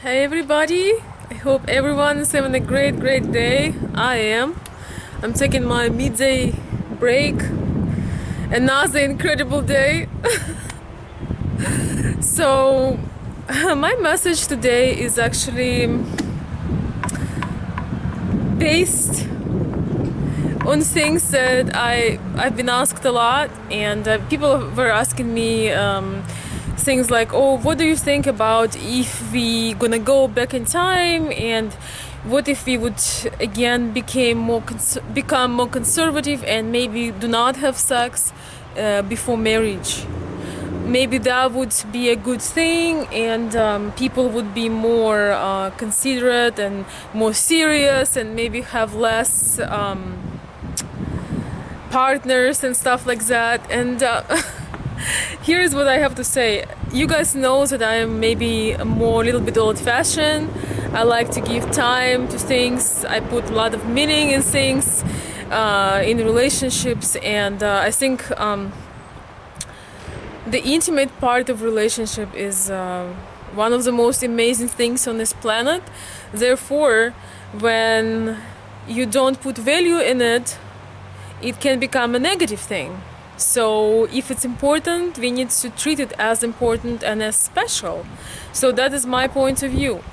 Hey everybody, I hope everyone is having a great day. I am. I'm taking my midday break. Another incredible day. So, my message today is actually based on things that I've been asked a lot, and people were asking me things like, "Oh, what do you think about if we gonna go back in time, and what if we would again become more conservative and maybe do not have sex before marriage? Maybe that would be a good thing, and people would be more considerate and more serious, and maybe have less." Partners and stuff like that. And here's what I have to say. You guys know that I am maybe a little bit old-fashioned. I like to give time to things. I put a lot of meaning in things, in relationships, and I think the intimate part of relationship is one of the most amazing things on this planet. Therefore, when you don't put value in it, it can become a negative thing. So if it's important, we need to treat it as important and as special. So that is my point of view.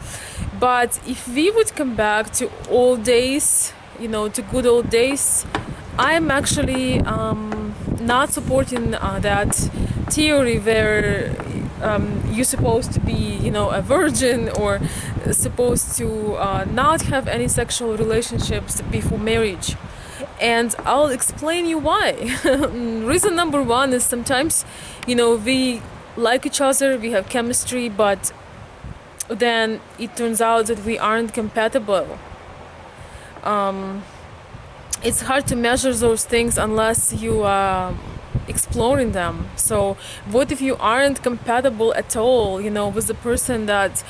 But if we would come back to old days, to good old days, I'm actually not supporting that theory where you're supposed to be, a virgin, or supposed to not have any sexual relationships before marriage. And I'll explain you why. Reason number one is sometimes, we like each other, we have chemistry, but then it turns out that we aren't compatible. It's hard to measure those things unless you are exploring them. So what if you aren't compatible at all, with the person that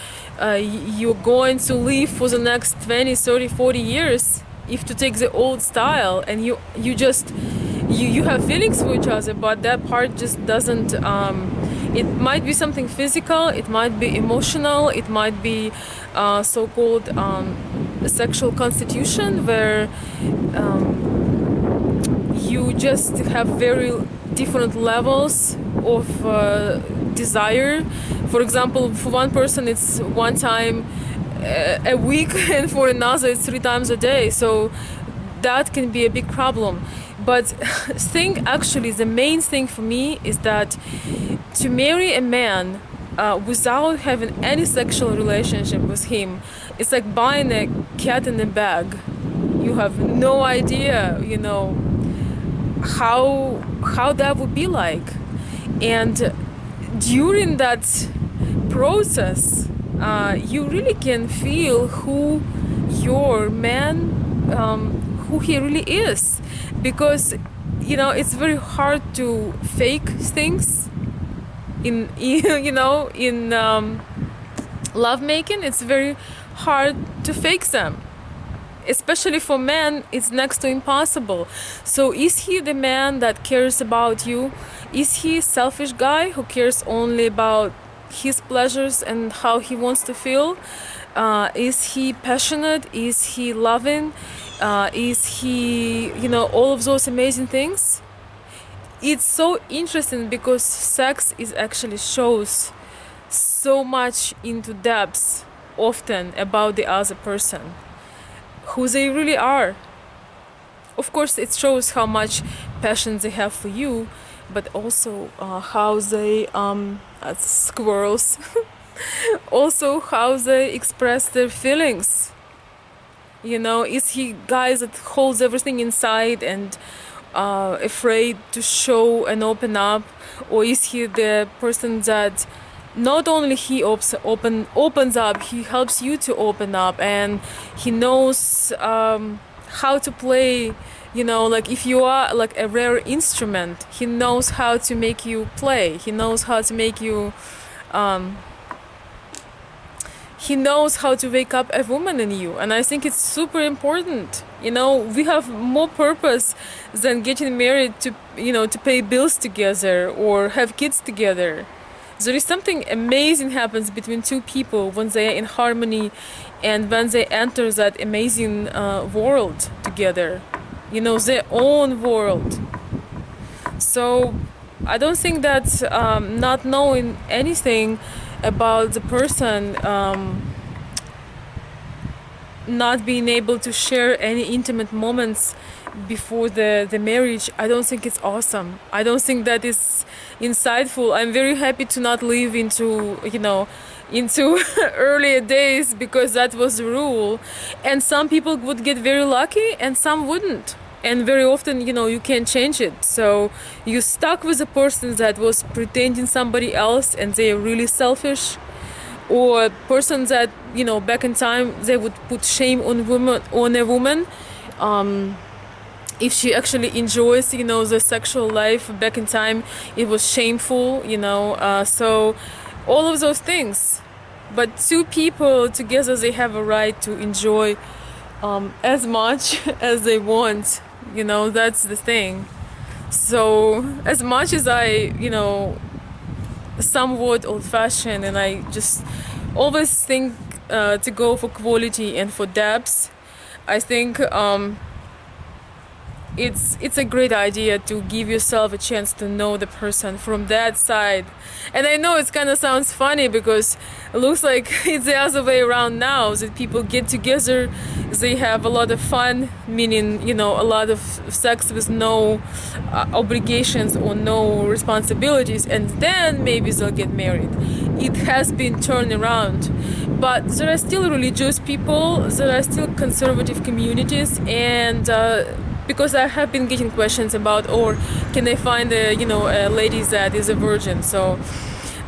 you're going to live for the next 20, 30, 40 years? If to take the old style, and you have feelings for each other, but that part just doesn't, it might be something physical, it might be emotional, it might be so-called sexual constitution, where you just have very different levels of desire. For example, for one person it's one time a week, and for another it's 3 times a day. So that can be a big problem. But actually the main thing for me is that to marry a man without having any sexual relationship with him, it's like buying a cat in a bag. You have no idea, how that would be like. And during that process, you really can feel who your man, who he really is, because it's very hard to fake things in in lovemaking. It's very hard to fake them, especially for men. It's next to impossible. So is he the man that cares about you? Is he a selfish guy who cares only about his pleasures and how he wants to feel? Is he passionate? Is he loving? Is he, all of those amazing things? It's so interesting because sex is actually shows so much into depths often about the other person, who they really are. Of course, it shows how much passion they have for you, but also how they squirrels also how they express their feelings. Is he guy that holds everything inside and afraid to show and open up, or is he the person that not only he opens up, he helps you to open up, and he knows how to play, like if you are like a rare instrument, he knows how to make you play, he knows how to make you he knows how to wake up a woman in you. And I think it's super important. We have more purpose than getting married to pay bills together or have kids together. There is something amazing happens between two people when they are in harmony and when they enter that amazing world together, you know, their own world. So I don't think that not knowing anything about the person, not being able to share any intimate moments before the marriage, I don't think it's awesome. I don't think that is insightful. I'm very happy to not live into, you know, into earlier days, because that was the rule, and some people would get very lucky and some wouldn't, and very often, you know, you can't change it. So you stuck with a person that was pretending somebody else and they're really selfish, or a person that, you know, back in time they would put shame on a woman if she actually enjoys, you know, the sexual life. Back in time it was shameful, you know. So all of those things. But two people together, they have a right to enjoy as much as they want, you know. That's the thing. So as much as I, you know, somewhat old-fashioned, and I just always think to go for quality and for depth, I think it's a great idea to give yourself a chance to know the person from that side. And I know it kind of sounds funny, because it looks like it's the other way around now, that people get together, they have a lot of fun, meaning, you know, a lot of sex with no obligations or no responsibilities, and then maybe they'll get married. It has been turned around, but there are still religious people, there are still conservative communities, and because I have been getting questions about, or can I find a, you know, a lady that is a virgin. So,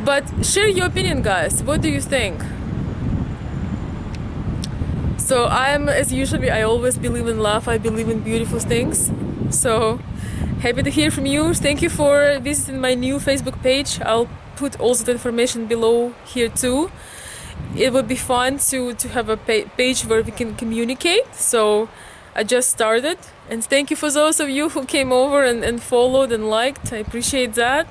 but share your opinion, guys. What do you think? So I'm, as usually, I always believe in love. I believe in beautiful things. So happy to hear from you. Thank you for visiting my new Facebook page. I'll put also the information below here too. It would be fun to have a page where we can communicate. So I just started, and thank you for those of you who came over and followed and liked. I appreciate that.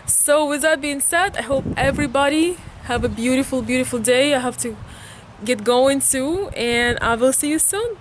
So with that being said, I hope everybody have a beautiful, beautiful day. I have to get going too, and I will see you soon.